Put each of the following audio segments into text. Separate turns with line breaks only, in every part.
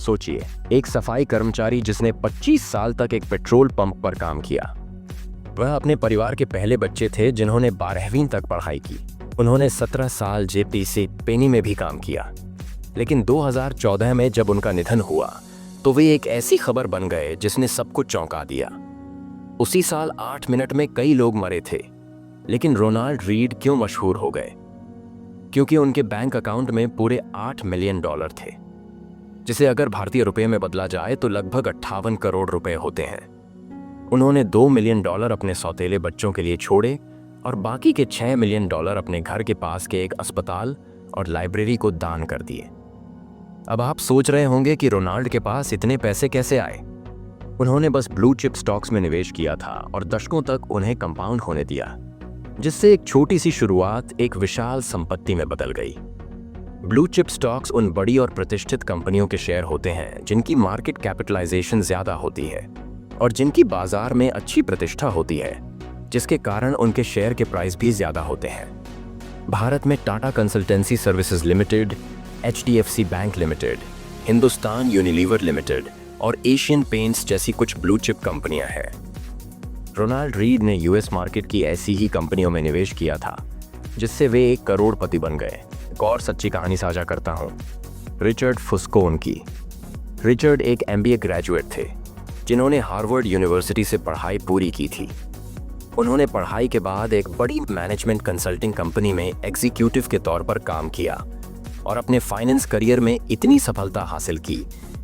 सोचिए, एक सफाई कर्मचारी जिसने 25 साल तक एक पेट्रोल पंप पर काम किया। वह अपने परिवार के पहले बच्चे थे जिन्होंने 12वीं तक पढ़ाई की। उन्होंने 17 साल जेपीसी पेनी में भी काम किया। लेकिन 2014 में जब उनका निधन हुआ तो वे एक ऐसी खबर बन गए जिसने सबको चौंका दिया। उसी साल 8 मिनट में कई लोग मरे थे, लेकिन रोनाल्ड रीड क्यों मशहूर हो गए? क्योंकि उनके बैंक अकाउंट में पूरे $8 मिलियन थे, जिसे अगर भारतीय रुपए में बदला जाए तो लगभग 58 करोड़ रुपए होते हैं। उन्होंने $2 मिलियन अपने सौतेले बच्चों के लिए छोड़े और बाकी के $6 मिलियन अपने घर के पास के एक अस्पताल और लाइब्रेरी को दान कर दिए। अब आप सोच रहे होंगे कि रोनाल्ड के पास इतने पैसे कैसे आए? उन्होंने बस ब्लू चिप स्टॉक्स में निवेश किया था और दशकों तक उन्हें कंपाउंड होने दिया, जिससे एक छोटी सी शुरुआत एक विशाल संपत्ति में बदल गई। ब्लू चिप स्टॉक्स उन बड़ी और प्रतिष्ठित कंपनियों के शेयर होते हैं जिनकी मार्केट कैपिटलाइजेशन ज्यादा होती है और जिनकी बाजार में अच्छी प्रतिष्ठा होती है, जिसके कारण उनके शेयर के प्राइस भी ज्यादा होते हैं। भारत में Tata consultancy services limited, HDFC bank limited, Hindustan Unilever limited और एशियन पेंट्स जैसी कुछ ब्लू चिप कंपनियां हैं। रोनाल्ड रीड ने यूएस मार्केट की ऐसी ही कंपनियों में निवेश किया था, जिससे वे एक करोड़पति बन गए। एक और सच्ची कहानी साझा करता हूं, रिचर्ड फुस्कोन की। रिचर्ड एक MBA ग्रेजुएट थे जिन्होंने हार्वर्ड यूनिवर्सिटी से पढ़ाई पूरी की थी। उन्होंने पढ़ाई के बाद एक बड़ी मैनेजमेंट कंसल्टिंग कंपनी में एग्जीक्यूटिव के तौर पर काम किया और अपने फाइनेंस करियर में इतनी सफलता हासिल की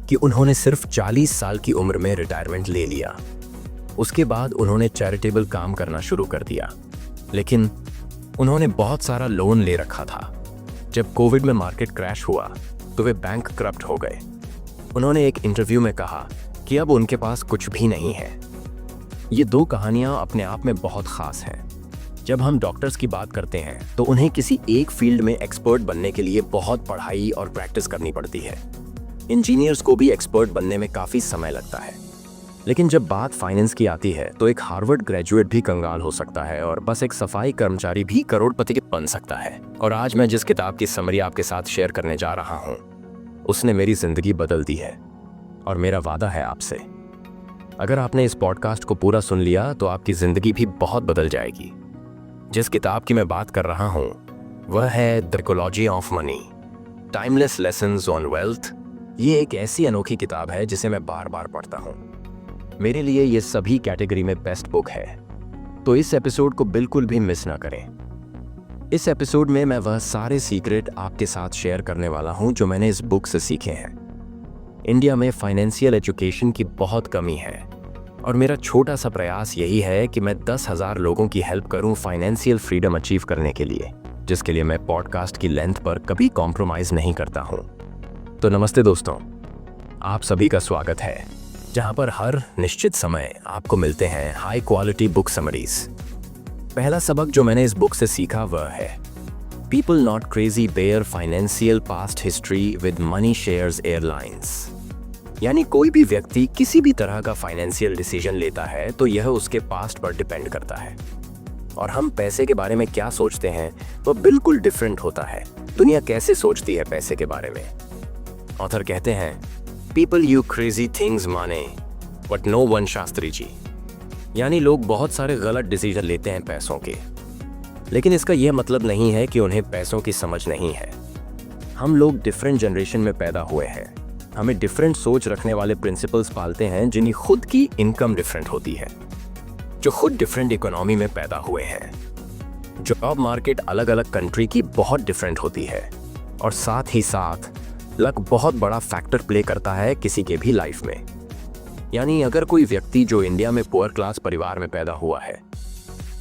कि उन्होंने सिर्फ 40 साल की उम्र में रिटायरमेंट ले लिया। उसके बाद उन्होंने चैरिटेबल काम करना शुरू कर दिया, लेकिन उन्होंने बहुत सारा लोन ले रखा था। जब कोविड में मार्केट क्रैश हुआ तो वे बैंक करप्ट हो गए। उन्होंने एक इंटरव्यू में कहा कि अब उनके पास कुछ भी नहीं है। ये दो कहानियां अपने आप में बहुत खास हैं। जब हम डॉक्टर्स की बात करते हैं तो उन्हें किसी एक फील्ड में एक्सपर्ट बनने के लिए बहुत पढ़ाई और प्रैक्टिस करनी पड़ती है। इंजीनियर्स को भी एक्सपर्ट बनने में काफ़ी समय लगता है। लेकिन जब बात फाइनेंस की आती है तो एक हार्वर्ड ग्रेजुएट भी कंगाल हो सकता है और बस एक सफाई कर्मचारी भी करोड़पति बन सकता है। और आज मैं जिस किताब की समरी आपके साथ शेयर करने जा रहा हूँ, उसने मेरी जिंदगी बदल दी है और मेरा वादा है आपसे, अगर आपने इस पॉडकास्ट को पूरा सुन लिया तो आपकी जिंदगी भी बहुत बदल जाएगी। जिस किताब की मैं बात कर रहा हूँ वह है the psychology of money, timeless lessons on wealth. ये एक ऐसी अनोखी किताब है जिसे मैं बार बार पढ़ता हूँ। मेरे लिए ये सभी कैटेगरी में बेस्ट बुक है, तो इस एपिसोड को बिल्कुल भी मिस ना करें। इस एपिसोड में मैं वह सारे सीक्रेट आपके साथ शेयर करने वाला हूँ जो मैंने इस बुक से सीखे हैं। इंडिया में फाइनेंशियल एजुकेशन की बहुत कमी है और मेरा छोटा सा प्रयास यही है कि मैं 10,000 लोगों की हेल्प करूं फाइनेंशियल फ्रीडम अचीव करने के लिए, जिसके लिए मैं पॉडकास्ट की लेंथ पर कभी कॉम्प्रोमाइज नहीं करता हूं। तो नमस्ते दोस्तों, आप सभी का स्वागत है, जहां पर हर निश्चित समय आपको मिलते हैं हाई क्वालिटी बुक समरीज। पहला सबक जो मैंने इस बुक से सीखा वह है people not crazy bear financial past history with money shares airlines. यानी कोई भी व्यक्ति किसी भी तरह का फाइनेंशियल डिसीजन लेता है तो यह उसके पास्ट पर डिपेंड करता है, और हम पैसे के बारे में क्या सोचते हैं वो बिल्कुल डिफरेंट होता है। दुनिया कैसे सोचती है पैसे के बारे में? ऑथर कहते हैं पीपल यू क्रेजी थिंग्स माने but no one Shastri ji. यानी लोग बहुत सारे गलत डिसीजन लेते हैं पैसों के, लेकिन इसका यह मतलब नहीं है कि उन्हें पैसों की समझ नहीं है। हम लोग डिफरेंट जनरेशन में पैदा हुए हैं, हमें डिफरेंट सोच रखने वाले प्रिंसिपल्स पालते हैं जिन्हें खुद की इनकम डिफरेंट होती है, जो खुद डिफरेंट इकोनॉमी में पैदा हुए हैं। जॉब मार्केट अलग अलग कंट्री की बहुत डिफरेंट होती है, और साथ ही साथ लक बहुत बड़ा फैक्टर प्ले करता है किसी के भी लाइफ में। यानी अगर कोई व्यक्ति जो इंडिया में पुअर क्लास परिवार में पैदा हुआ है,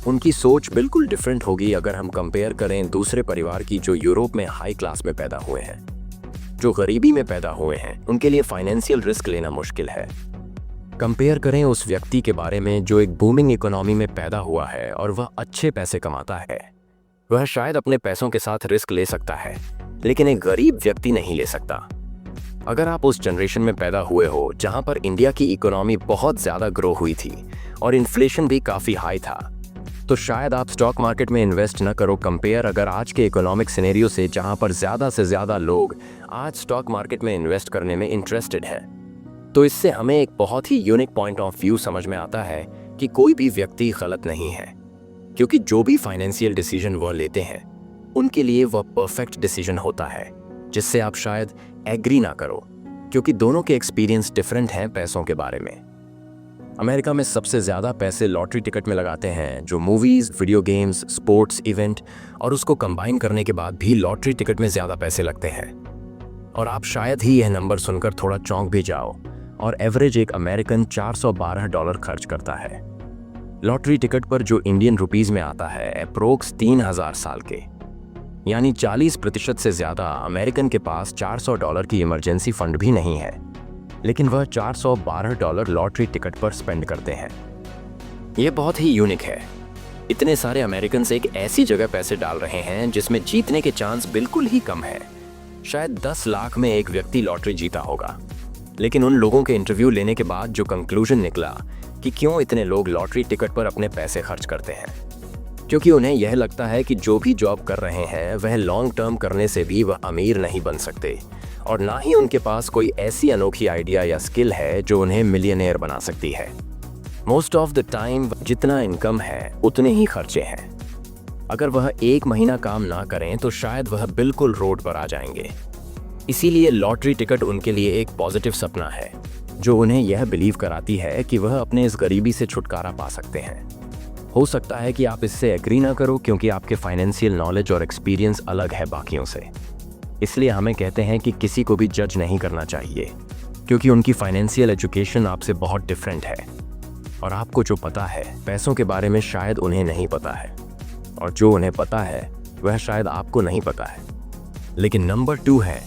उनकी सोच बिल्कुल डिफरेंट होगी अगर हम कंपेयर करें दूसरे परिवार की जो यूरोप में हाई क्लास में पैदा हुए हैं। जो गरीबी में पैदा हुए हैं उनके लिए फाइनेंशियल रिस्क लेना मुश्किल है। कंपेयर करें उस व्यक्ति के बारे में जो एक बूमिंग इकोनॉमी में पैदा हुआ है और वह अच्छे पैसे कमाता है। वह शायद अपने पैसों के साथ रिस्क ले सकता है, लेकिन एक गरीब व्यक्ति नहीं ले सकता। अगर आप उस जनरेशन में पैदा हुए हो जहां पर इंडिया की इकोनॉमी बहुत ज़्यादा ग्रो हुई थी और इन्फ्लेशन भी काफ़ी हाई था, तो शायद आप स्टॉक मार्केट में इन्वेस्ट न करो। कंपेयर अगर आज के इकोनॉमिक सिनेरियो से, जहां पर ज़्यादा से ज़्यादा लोग आज स्टॉक मार्केट में इन्वेस्ट करने में इंटरेस्टेड हैं, तो इससे हमें एक बहुत ही यूनिक पॉइंट ऑफ व्यू समझ में आता है कि कोई भी व्यक्ति गलत नहीं है, क्योंकि जो भी फाइनेंशियल डिसीजन वह लेते हैं उनके लिए वह परफेक्ट डिसीजन होता है, जिससे आप शायद एग्री ना करो, क्योंकि दोनों के एक्सपीरियंस डिफरेंट हैं पैसों के बारे में। अमेरिका में सबसे ज़्यादा पैसे लॉटरी टिकट में लगाते हैं, जो movies, video games, sports event और उसको कंबाइन करने के बाद भी लॉटरी टिकट में ज़्यादा पैसे लगते हैं। और आप शायद ही यह नंबर सुनकर थोड़ा चौंक भी जाओ, और एवरेज एक अमेरिकन $412 खर्च करता है लॉटरी टिकट पर, जो इंडियन रुपीज़ में आता है अप्रोक्स 3000 साल के। यानी 40% से ज़्यादा अमेरिकन के पास $400 की इमरजेंसी फंड भी नहीं है, लेकिन वह $412 लॉटरी टिकट पर स्पेंड करते हैं। यह बहुत ही यूनिक है। इतने सारे अमेरिकन एक ऐसी जगह पैसे डाल रहे हैं जिसमें जीतने के चांस बिल्कुल ही कम है। शायद 10 लाख में एक व्यक्ति लॉटरी जीता होगा, लेकिन उन लोगों के इंटरव्यू लेने के बाद जो कंक्लूजन निकला कि क्यों इतने लोग लॉटरी टिकट पर अपने पैसे खर्च करते हैं, क्योंकि उन्हें यह लगता है कि जो भी जॉब कर रहे हैं वह लॉन्ग टर्म करने से भी वह अमीर नहीं बन सकते, और ना ही उनके पास कोई ऐसी अनोखी आइडिया या स्किल है जो उन्हें मिलियनेयर बना सकती है। मोस्ट ऑफ द टाइम जितना इनकम है उतने ही खर्चे हैं। अगर वह एक महीना काम ना करें तो शायद वह बिल्कुल रोड पर आ जाएंगे। इसीलिए लॉटरी टिकट उनके लिए एक पॉजिटिव सपना है, जो उन्हें यह बिलीव कराती है कि वह अपने इस गरीबी से छुटकारा पा सकते हैं। हो सकता है कि आप इससे एग्री ना करो, क्योंकि आपके फाइनेंशियल नॉलेज और एक्सपीरियंस अलग है बाकियों से। इसलिए हमें कहते हैं कि किसी को भी जज नहीं करना चाहिए, क्योंकि उनकी फाइनेंशियल एजुकेशन आपसे बहुत डिफरेंट है, और आपको जो पता है पैसों के बारे में शायद उन्हें नहीं पता है, और जो उन्हें पता है वह शायद आपको नहीं पता है। लेकिन नंबर 2 है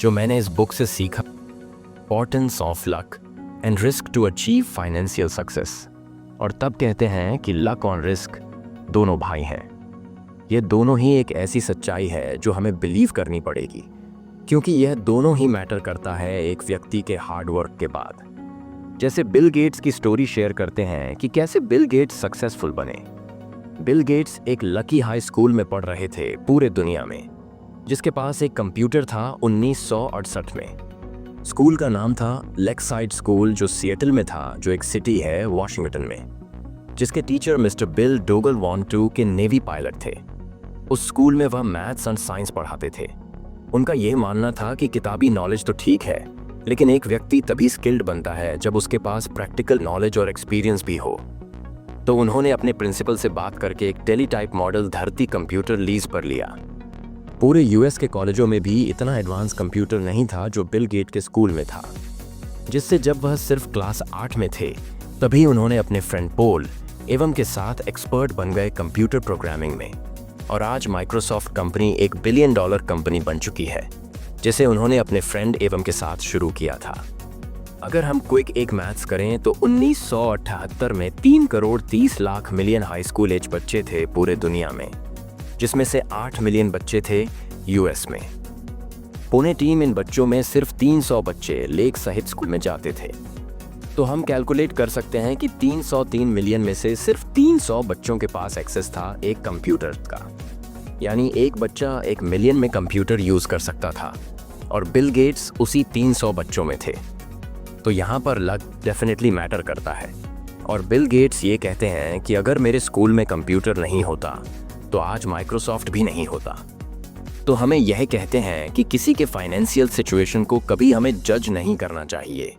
जो मैंने इस बुक से सीखा, importance of luck and risk to achieve financial success. और तब कहते हैं कि लक और रिस्क दोनों भाई हैं। ये दोनों ही एक ऐसी सच्चाई है जो हमें बिलीव करनी पड़ेगी, क्योंकि यह दोनों ही मैटर करता है एक व्यक्ति के हार्ड वर्क के बाद। जैसे बिल गेट्स की स्टोरी शेयर करते हैं कि कैसे बिल गेट्स सक्सेसफुल बने। बिल गेट्स एक लकी हाई स्कूल में पढ़ रहे थे पूरे दुनिया में, जिसके पास एक कंप्यूटर था 1968 में। स्कूल का नाम था लेक्साइड स्कूल, जो सिएटल में था, जो एक सिटी है वॉशिंगटन में, जिसके teacher mister Bill Dougal one two के नेवी पायलट थे। उस स्कूल में वह मैथ्स एंड साइंस पढ़ाते थे। उनका यह मानना था कि किताबी नॉलेज तो ठीक है, लेकिन एक व्यक्ति तभी स्किल्ड बनता है जब उसके पास प्रैक्टिकल नॉलेज और एक्सपीरियंस भी हो। तो उन्होंने अपने प्रिंसिपल से बात करके एक टेलीटाइप मॉडल धरती कंप्यूटर लीज पर लिया। पूरे यूएस के कॉलेजों में भी इतना एडवांस कंप्यूटर नहीं था जो बिल गेट के स्कूल में था, जिससे जब वह सिर्फ क्लास 8 में थे तभी उन्होंने अपने फ्रेंड पोल एवं के साथ एक्सपर्ट बन गए कंप्यूटर प्रोग्रामिंग में। और आज माइक्रोसॉफ्ट कंपनी एक $1 बिलियन कंपनी बन चुकी है, जिसे उन्होंने अपने फ्रेंड एवं के साथ शुरू किया था। अगर हम क्विक एक मैथ्स करें तो 1978 में 3 crore 30 lakh million high school age बच्चे थे पूरे दुनिया में, जिसमें से 8 मिलियन बच्चे थे यूएस में। पुणे टीम इन बच्चों में सिर्फ 300 बच्चे लेक सहित स्कूल में जाते थे। तो हम कैलकुलेट कर सकते हैं कि 303 मिलियन में से सिर्फ 300 बच्चों के पास एक्सेस था एक कंप्यूटर का, यानी एक बच्चा 1 मिलियन में कंप्यूटर यूज कर सकता था, और बिल गेट्स उसी 300 बच्चों में थे। तो यहाँ पर लक डेफिनेटली मैटर करता है। और बिल गेट्स ये कहते हैं कि अगर मेरे स्कूल में कंप्यूटर नहीं होता तो आज माइक्रोसॉफ्ट भी नहीं होता। तो हमें यह कहते हैं कि किसी के फाइनेंशियल सिचुएशन को कभी हमें जज नहीं करना चाहिए,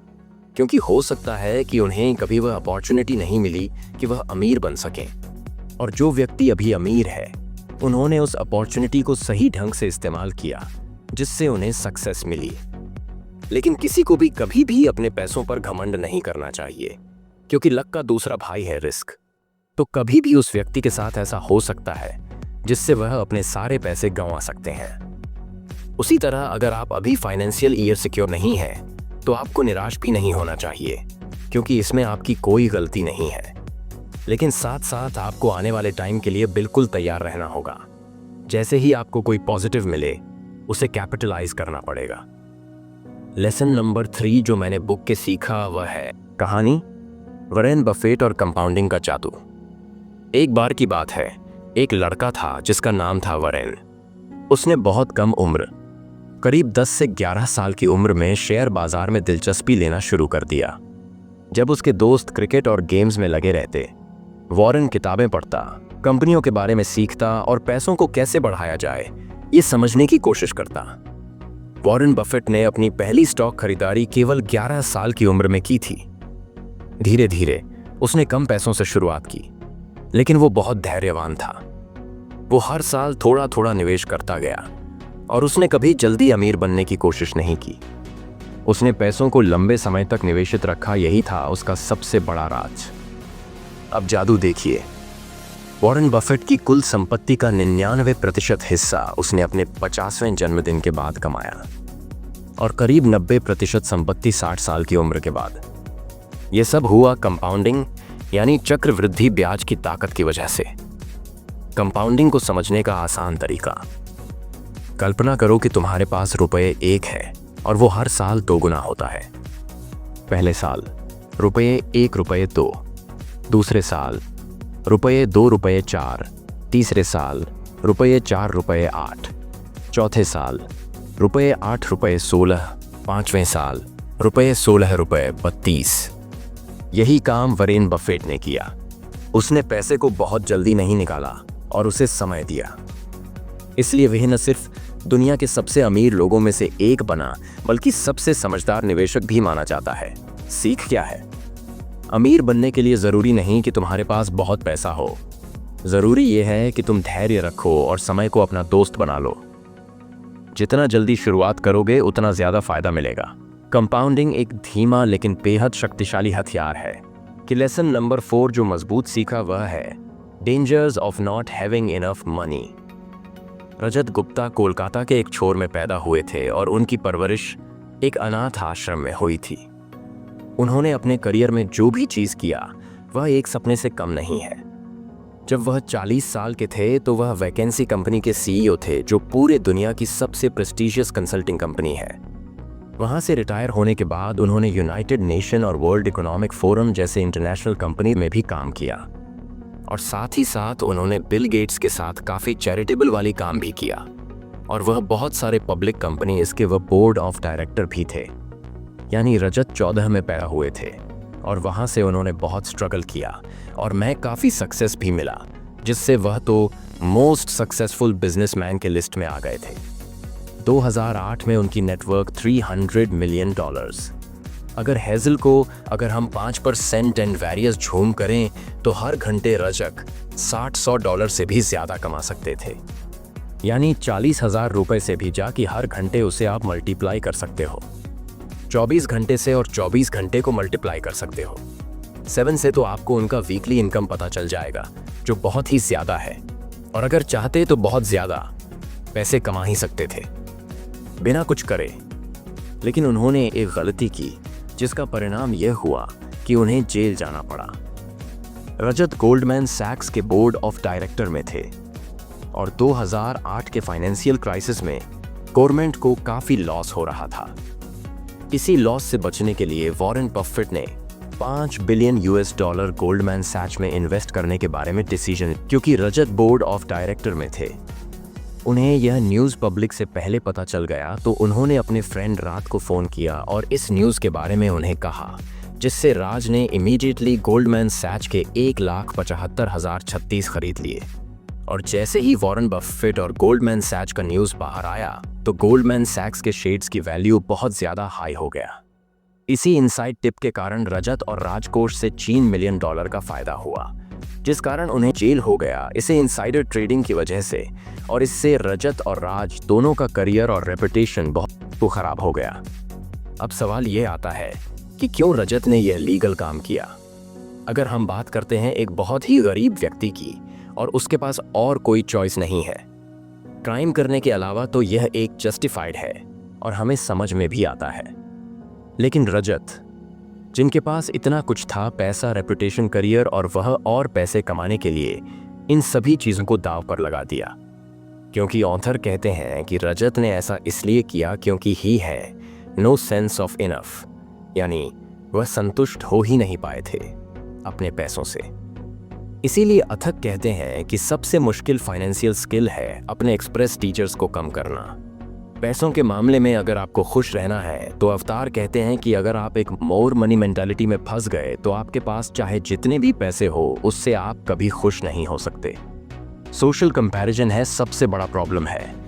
क्योंकि हो सकता है कि उन्हें कभी वह अपॉर्चुनिटी नहीं मिली कि वह अमीर बन सकें, और जो व्यक्ति अभी अमीर है उन्होंने उस अपॉर्चुनिटी को सही ढंग से इस्तेमाल किया, जिससे उन्हें सक्सेस मिली। लेकिन किसी को भी कभी भी अपने पैसों पर घमंड नहीं करना चाहिए, क्योंकि लक का दूसरा भाई है रिस्क। तो कभी भी उस व्यक्ति के साथ ऐसा हो सकता है जिससे वह अपने सारे पैसे गंवा सकते हैं। उसी तरह अगर आप अभी फाइनेंशियल ईयर सिक्योर नहीं है तो आपको निराश भी नहीं होना चाहिए, क्योंकि इसमें आपकी कोई गलती नहीं है। लेकिन साथ साथ आपको आने वाले टाइम के लिए बिल्कुल तैयार रहना होगा। जैसे ही आपको कोई पॉजिटिव मिले उसे कैपिटलाइज करना पड़ेगा। लेसन नंबर 3 जो मैंने बुक के सीखा वह है कहानी वॉरेन बफेट और कंपाउंडिंग का जादू। एक बार की बात है, एक लड़का था जिसका नाम था वरेन। उसने बहुत कम उम्र, करीब 10 से 11 साल की उम्र में शेयर बाजार में दिलचस्पी लेना शुरू कर दिया। जब उसके दोस्त क्रिकेट और गेम्स में लगे रहते, वॉरेन किताबें पढ़ता, कंपनियों के बारे में सीखता और पैसों को कैसे बढ़ाया जाए ये समझने की कोशिश करता। वॉरेन बफेट ने अपनी पहली स्टॉक खरीदारी केवल 11 साल की उम्र में की थी। धीरे धीरे उसने कम पैसों से शुरुआत की, लेकिन वो बहुत धैर्यवान था। वो हर साल थोड़ा थोड़ा निवेश करता गया और उसने कभी जल्दी अमीर बनने की कोशिश नहीं की। उसने पैसों को लंबे समय तक निवेशित रखा, यही था उसका सबसे बड़ा राज। अब जादू देखिए, वॉरेन बफेट की कुल संपत्ति का 99% हिस्सा उसने अपने 50वें जन्मदिन के बाद कमाया और करीब 90% संपत्ति 60 साल की उम्र के बाद। यह सब हुआ कंपाउंडिंग यानी चक्रवृद्धि ब्याज की ताकत की वजह से। कंपाउंडिंग को समझने का आसान तरीका, कल्पना करो कि तुम्हारे पास रुपए 1 है और वो हर साल 2 गुना होता है। पहले साल रुपए 1 रुपए 2, दूसरे साल रुपए 2 रुपए 4, तीसरे साल रुपए 4 रुपए 8, चौथे साल रुपए 8 रुपए 16, पांचवें साल रुपए 16 रुपए 32। यही काम वॉरेन बफेट ने किया। उसने पैसे को बहुत जल्दी नहीं निकाला और उसे समय दिया। इसलिए वह न सिर्फ दुनिया के सबसे अमीर लोगों में से एक बना, बल्कि सबसे समझदार निवेशक भी माना जाता है। सीख क्या है? अमीर बनने के लिए जरूरी नहीं कि तुम्हारे पास बहुत पैसा हो। जरूरी यह है कि तुम धैर्य रखो और समय को अपना दोस्त बना लो। जितना जल्दी शुरुआत करोगे उतना ज्यादा फायदा मिलेगा। कंपाउंडिंग एक धीमा लेकिन बेहद शक्तिशाली हथियार है। कि लेसन नंबर 4 जो मजबूत सीखा वह है dangers of not having enough money. Rajat Gupta Kolkata के एक छोर में पैदा हुए थे और उनकी परवरिश एक अनाथ आश्रम में हुई थी। उन्होंने अपने करियर में जो भी चीज किया वह एक सपने से कम नहीं है। जब वह 40 साल के थे तो वह वैकेंसी कंपनी के सीईओ थे, जो पूरे दुनिया की सबसे प्रेस्टीजियस कंसल्टिंग कंपनी है। वहां से रिटायर होने के बाद उन्होंने यूनाइटेड नेशन और वर्ल्ड इकोनॉमिक फोरम जैसे इंटरनेशनल कंपनी में भी काम किया और साथ ही साथ उन्होंने बिल गेट्स के साथ काफी चैरिटेबल वाली काम भी किया और वह बहुत सारे पब्लिक कंपनीज के वह बोर्ड ऑफ डायरेक्टर भी थे। यानी रजत 14 में पैदा हुए थे और वहां से उन्होंने बहुत स्ट्रगल किया और मैं काफ़ी सक्सेस भी मिला, जिससे वह तो मोस्ट सक्सेसफुल बिजनेसमैन के लिस्ट में आ गए थे। 2008 में उनकी नेटवर्क $300 मिलियन। अगर हम 5% एंड वेरियस झूम करें तो हर घंटे रजक $60-100 से भी ज़्यादा कमा सकते थे। यानी 40,000 रुपये से भी जाके हर घंटे उसे आप मल्टीप्लाई कर सकते हो। 24 घंटे से और 24 घंटे को मल्टीप्लाई कर सकते हो। 7 से तो आपको उनका वीकली इनकम पता चल जाएगा, जो बहुत ही ज्यादा है। और अगर चाहते तो बहुत ज्यादा पैसे कमा ही सकते थे बिना कुछ करे। लेकिन उन्होंने एक गलती की जिसका परिणाम यह हुआ कि उन्हें जेल जाना पड़ा। रजत गोल्डमैन सैक्स के बोर्ड ऑफ डायरेक्टर में थे और 2008 के फाइनेंशियल क्राइसिस में गवर्नमेंट को काफी लॉस हो रहा था। इसी लॉस से बचने के लिए वॉरेन बफेट ने $5 बिलियन गोल्डमैन सैच में इन्वेस्ट करने के बारे में डिसीजन, क्योंकि रजत बोर्ड ऑफ डायरेक्टर में थे। उन्हें यह न्यूज़ पब्लिक से पहले पता चल गया तो उन्होंने अपने फ्रेंड राज को फ़ोन किया और इस न्यूज़ के बारे में उन्हें कहा, जिससे राज ने इमीडिएटली गोल्डमैन सैच के 1,75,036 खरीद लिए। और जैसे ही वॉरेन बफेट और गोल्डमैन सैच का न्यूज़ बाहर आया तो गोल्डमैन सैक्स के शेयर्स की वैल्यू बहुत ज़्यादा हाई हो गया। इसी इनसाइड टिप के कारण रजत और राजकोष से $3 मिलियन का फायदा हुआ, जिस कारण उन्हें जेल हो गया, इसे इनसाइडर ट्रेडिंग की वजह से। और इससे रजत और राज दोनों का करियर और रेपुटेशन बहुत खराब हो गया। अब सवाल ये आता है कि क्यों रजत ने यह लीगल काम किया। अगर हम बात करते हैं एक बहुत ही गरीब व्यक्ति की और उसके पास और कोई चॉइस नहीं है क्राइम करने के अलावा, तो यह एक जस्टिफाइड है और हमें समझ में भी आता है। लेकिन रजत, जिनके पास इतना कुछ था, पैसा, रेपुटेशन, करियर, और वह और पैसे कमाने के लिए इन सभी चीज़ों को दांव पर लगा दिया। क्योंकि ऑथर कहते हैं कि रजत ने ऐसा इसलिए किया क्योंकि ही है नो सेंस ऑफ इनफ, यानी वह संतुष्ट हो ही नहीं पाए थे अपने पैसों से। इसीलिए अथक कहते हैं कि सबसे मुश्किल फाइनेंशियल स्किल है अपने एक्सप्रेस टीचर्स को कम करना। पैसों के मामले में अगर आपको खुश रहना है तो अवतार कहते हैं कि अगर आप एक मोर मनी मेंटालिटी में फंस गए तो आपके पास चाहे जितने भी पैसे हो उससे आप कभी खुश नहीं हो सकते। सोशल कंपैरिजन है सबसे बड़ा प्रॉब्लम है।